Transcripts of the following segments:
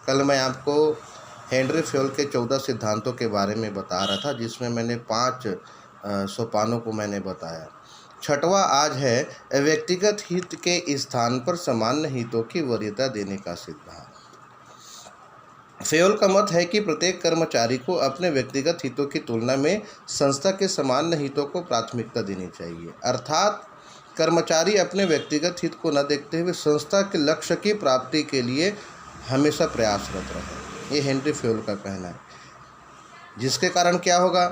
कल मैं आपको हेनरी फ्योल के 14 सिद्धांतों के बारे में बता रहा था, जिसमें मैंने 5 सोपानों को मैंने बताया। छठवां आज है व्यक्तिगत हित के स्थान पर सामान्य हितों की वरीयता देने का सिद्धांत। फ्योल का मत है कि प्रत्येक कर्मचारी को अपने व्यक्तिगत हितों की तुलना में संस्था के सामान्य हितों को प्राथमिकता देनी चाहिए, अर्थात कर्मचारी अपने व्यक्तिगत हित को न देखते हुए संस्था के लक्ष्य की प्राप्ति के लिए हमेशा प्रयासरत रहे। ये हेनरी फ्योल का कहना है, जिसके कारण क्या होगा,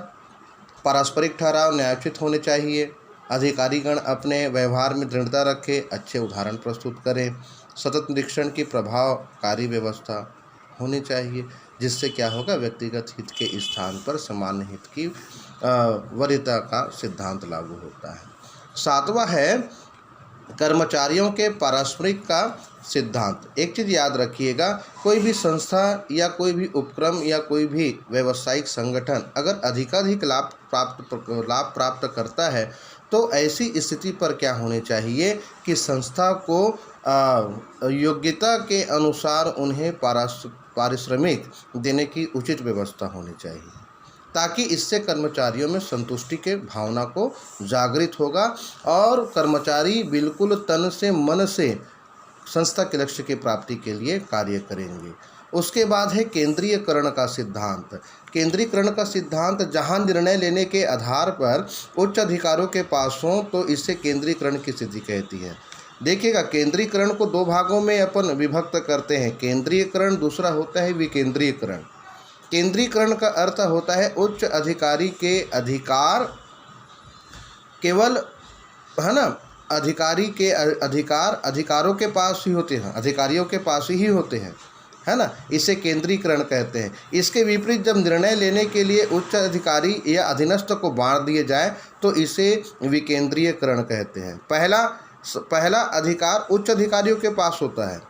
पारस्परिक ठहराव न्यायोचित होने चाहिए, अधिकारीगण अपने व्यवहार में दृढ़ता रखें, अच्छे उदाहरण प्रस्तुत करें, सतत निरीक्षण की प्रभावकारी व्यवस्था होनी चाहिए, जिससे क्या होगा, व्यक्तिगत हित के स्थान पर सामान्य हित की वरीयता का सिद्धांत लागू होता है। सातवां है कर्मचारियों के पारस्परिक का सिद्धांत। एक चीज़ याद रखिएगा, कोई भी संस्था या कोई भी उपक्रम या कोई भी व्यावसायिक संगठन अगर अधिकाधिक लाभ प्राप्त करता है तो ऐसी स्थिति पर क्या होनी चाहिए कि संस्था को योग्यता के अनुसार उन्हें पारिश्रमिक देने की उचित व्यवस्था होनी चाहिए, ताकि इससे कर्मचारियों में संतुष्टि के भावना को जागृत होगा और कर्मचारी बिल्कुल तन से मन से संस्था के लक्ष्य की प्राप्ति के लिए कार्य करेंगे। उसके बाद है केंद्रीयकरण का सिद्धांत। केंद्रीकरण का सिद्धांत जहां निर्णय लेने के आधार पर उच्च अधिकारों के पास हो तो इसे केंद्रीकरण की स्थिति कहती है। देखिएगा, केंद्रीकरण को 2 भागों में अपन विभक्त करते हैं, केंद्रीयकरण, दूसरा होता है विकेंद्रीकरण। केंद्रीकरण का अर्थ होता है उच्च अधिकारी के अधिकार केवल, है ना, अधिकारी के अधिकारों के पास ही होते हैं, अधिकारियों के पास ही होते हैं, है ना, इसे केंद्रीकरण कहते हैं। इसके विपरीत जब निर्णय लेने के लिए उच्च अधिकारी या अधीनस्थ को बांट दिए जाए तो इसे विकेंद्रीयकरण कहते हैं। पहला अधिकार उच्च अधिकारियों के पास होता है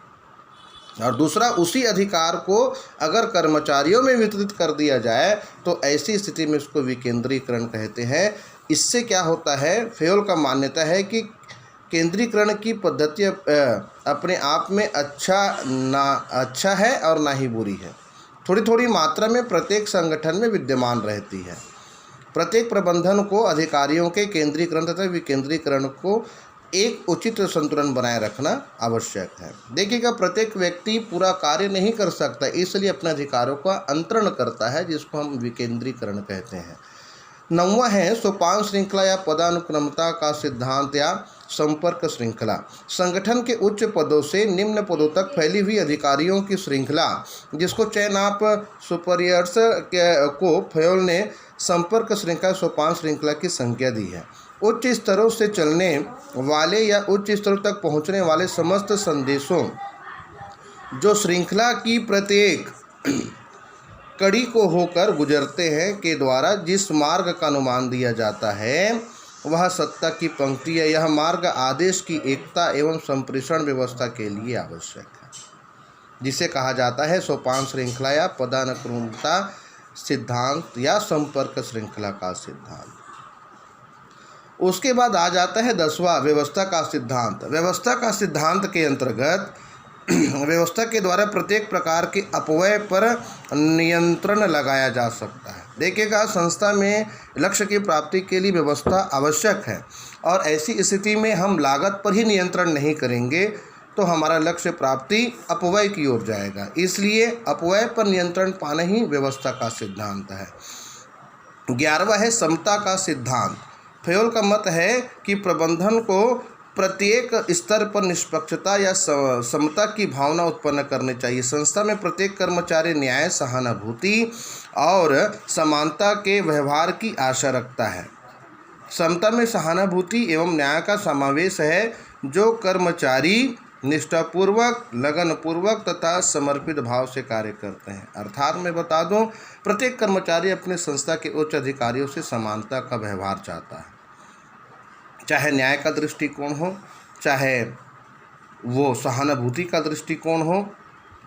और दूसरा उसी अधिकार को अगर कर्मचारियों में वितरित कर दिया जाए तो ऐसी स्थिति में उसको विकेंद्रीकरण कहते हैं। इससे क्या होता है, फ्योल का मान्यता है कि केंद्रीकरण की पद्धति अपने आप में अच्छा है और ना ही बुरी है, थोड़ी थोड़ी मात्रा में प्रत्येक संगठन में विद्यमान रहती है। प्रत्येक प्रबंधन को अधिकारियों के केंद्रीकरण तथा विकेंद्रीकरण को एक उचित संतुलन बनाए रखना आवश्यक है। देखिएगा, प्रत्येक व्यक्ति पूरा कार्य नहीं कर सकता, इसलिए अपने अधिकारों का अंतरण करता है, जिसको हम विकेंद्रीकरण कहते हैं। 9वां है सोपान श्रृंखला या पदानुक्रमता का सिद्धांत या संपर्क श्रृंखला। संगठन के उच्च पदों से निम्न पदों तक फैली हुई अधिकारियों की श्रृंखला, जिसको चेन ऑफ सुपीरियर्स को फ्योल ने संपर्क श्रृंखला सोपान श्रृंखला की संज्ञा दी है। उच्च स्तरों से चलने वाले या उच्च स्तरों तक पहुंचने वाले समस्त संदेशों जो श्रृंखला की प्रत्येक कड़ी को होकर गुजरते हैं के द्वारा जिस मार्ग का अनुमान दिया जाता है वह सत्ता की पंक्ति है। यह मार्ग आदेश की एकता एवं संप्रेषण व्यवस्था के लिए आवश्यक है, जिसे कहा जाता है सोपान श्रृंखला या पदानुक्रमता सिद्धांत या संपर्क श्रृंखला का सिद्धांत। उसके बाद आ जाता है 10वां व्यवस्था का सिद्धांत। व्यवस्था का सिद्धांत के अंतर्गत व्यवस्था के द्वारा प्रत्येक प्रकार के अपव्यय पर नियंत्रण लगाया जा सकता है। देखिएगा, संस्था में लक्ष्य की प्राप्ति के लिए व्यवस्था आवश्यक है और ऐसी स्थिति में हम लागत पर ही नियंत्रण नहीं करेंगे तो हमारा लक्ष्य प्राप्ति अपव्यय की ओर जाएगा। इसलिए अपव्यय पर नियंत्रण पाना ही व्यवस्था का सिद्धांत है। 11वां है समता का सिद्धांत। फ्योल का मत है कि प्रबंधन को प्रत्येक स्तर पर निष्पक्षता या समता की भावना उत्पन्न करनी चाहिए। संस्था में प्रत्येक कर्मचारी न्याय, सहानुभूति और समानता के व्यवहार की आशा रखता है। समता में सहानुभूति एवं न्याय का समावेश है। जो कर्मचारी निष्ठापूर्वक, लगनपूर्वक तथा समर्पित भाव से कार्य करते हैं। अर्थात मैं बता दूं, प्रत्येक कर्मचारी अपने संस्था के उच्च अधिकारियों से समानता का व्यवहार चाहता है, चाहे न्याय का दृष्टिकोण हो, चाहे वो सहानुभूति का दृष्टिकोण हो,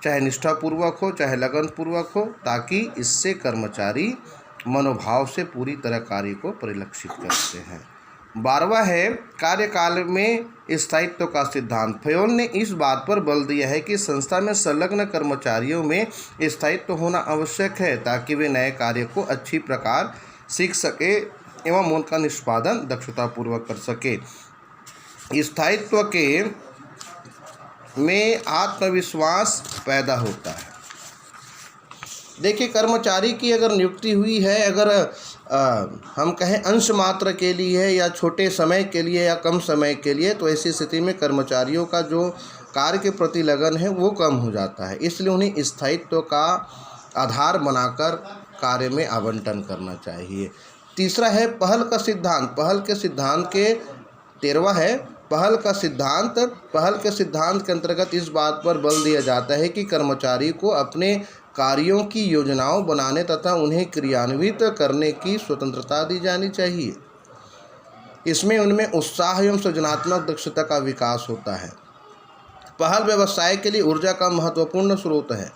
चाहे निष्ठापूर्वक हो, चाहे लगनपूर्वक हो, ताकि इससे कर्मचारी मनोभाव से पूरी तरह कार्य को परिलक्षित करते हैं। 12वां है कार्यकाल में स्थायित्व का सिद्धांत। फ्योल ने इस बात पर बल दिया है कि संस्था में संलग्न कर्मचारियों में स्थायित्व होना आवश्यक है ताकि वे नए कार्य को अच्छी प्रकार सीख सके एवं उनका निष्पादन दक्षतापूर्वक कर सके। स्थायित्व के में आत्मविश्वास पैदा होता है। देखिए, कर्मचारी की अगर नियुक्ति हुई है, अगर हम कहें अंश मात्र के लिए या छोटे समय के लिए या कम समय के लिए, तो ऐसी स्थिति में कर्मचारियों का जो कार्य के प्रति लगन है वो कम हो जाता है। इसलिए उन्हें स्थायित्व का आधार बनाकर कार्य में आवंटन करना चाहिए। तीसरा है पहल का सिद्धांत। पहल के सिद्धांत के 13वां है पहल का सिद्धांत। पहल के सिद्धांत के अंतर्गत इस बात पर बल दिया जाता है कि कर्मचारी को अपने कार्यों की योजनाओं बनाने तथा उन्हें क्रियान्वित करने की स्वतंत्रता दी जानी चाहिए। इसमें उनमें उत्साह एवं सृजनात्मक दक्षता का विकास होता है। पहल व्यवसाय के लिए ऊर्जा का महत्वपूर्ण स्रोत है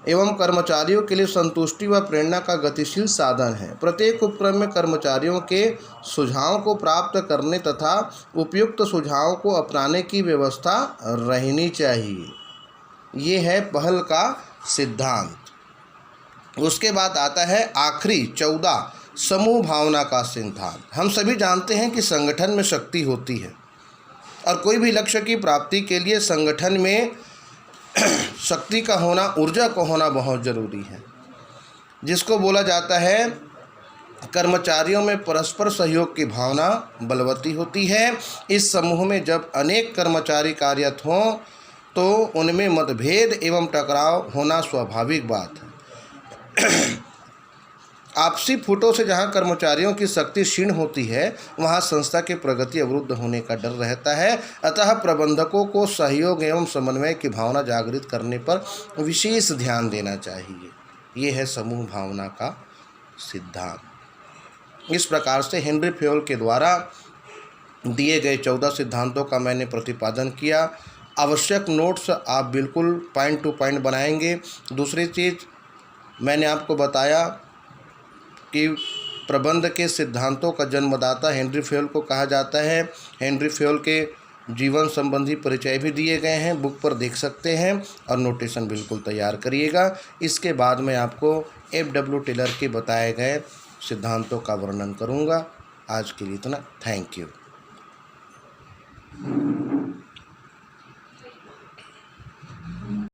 एवं कर्मचारियों के लिए संतुष्टि व प्रेरणा का गतिशील साधन है। प्रत्येक उपक्रम में कर्मचारियों के सुझावों को प्राप्त करने तथा उपयुक्त सुझावों को अपनाने की व्यवस्था रहनी चाहिए। ये है पहल का सिद्धांत। उसके बाद आता है आखिरी 14 समूह भावना का सिद्धांत। हम सभी जानते हैं कि संगठन में शक्ति होती है और कोई भी लक्ष्य की प्राप्ति के लिए संगठन में शक्ति का होना, ऊर्जा का होना बहुत ज़रूरी है, जिसको बोला जाता है कर्मचारियों में परस्पर सहयोग की भावना बलवती होती है। इस समूह में जब अनेक कर्मचारी कार्यरत हों तो उनमें मतभेद एवं टकराव होना स्वाभाविक बात है। आपसी फूटों से जहां कर्मचारियों की शक्ति क्षीण होती है वहां संस्था की प्रगति अवरुद्ध होने का डर रहता है। अतः प्रबंधकों को सहयोग एवं समन्वय की भावना जागृत करने पर विशेष ध्यान देना चाहिए। ये है समूह भावना का सिद्धांत। इस प्रकार से हेनरी फ्योल के द्वारा दिए गए 14 सिद्धांतों का मैंने प्रतिपादन किया। आवश्यक नोट्स आप बिल्कुल पॉइंट टू पॉइंट बनाएंगे। दूसरी चीज़ मैंने आपको बताया कि प्रबंध के सिद्धांतों का जन्मदाता हेनरी फ्योल को कहा जाता है। हेनरी फ्योल के जीवन संबंधी परिचय भी दिए गए हैं, बुक पर देख सकते हैं और नोटेशन बिल्कुल तैयार करिएगा। इसके बाद मैं आपको F.W. टेलर के बताए गए सिद्धांतों का वर्णन करूंगा। आज के लिए इतना। Thank you.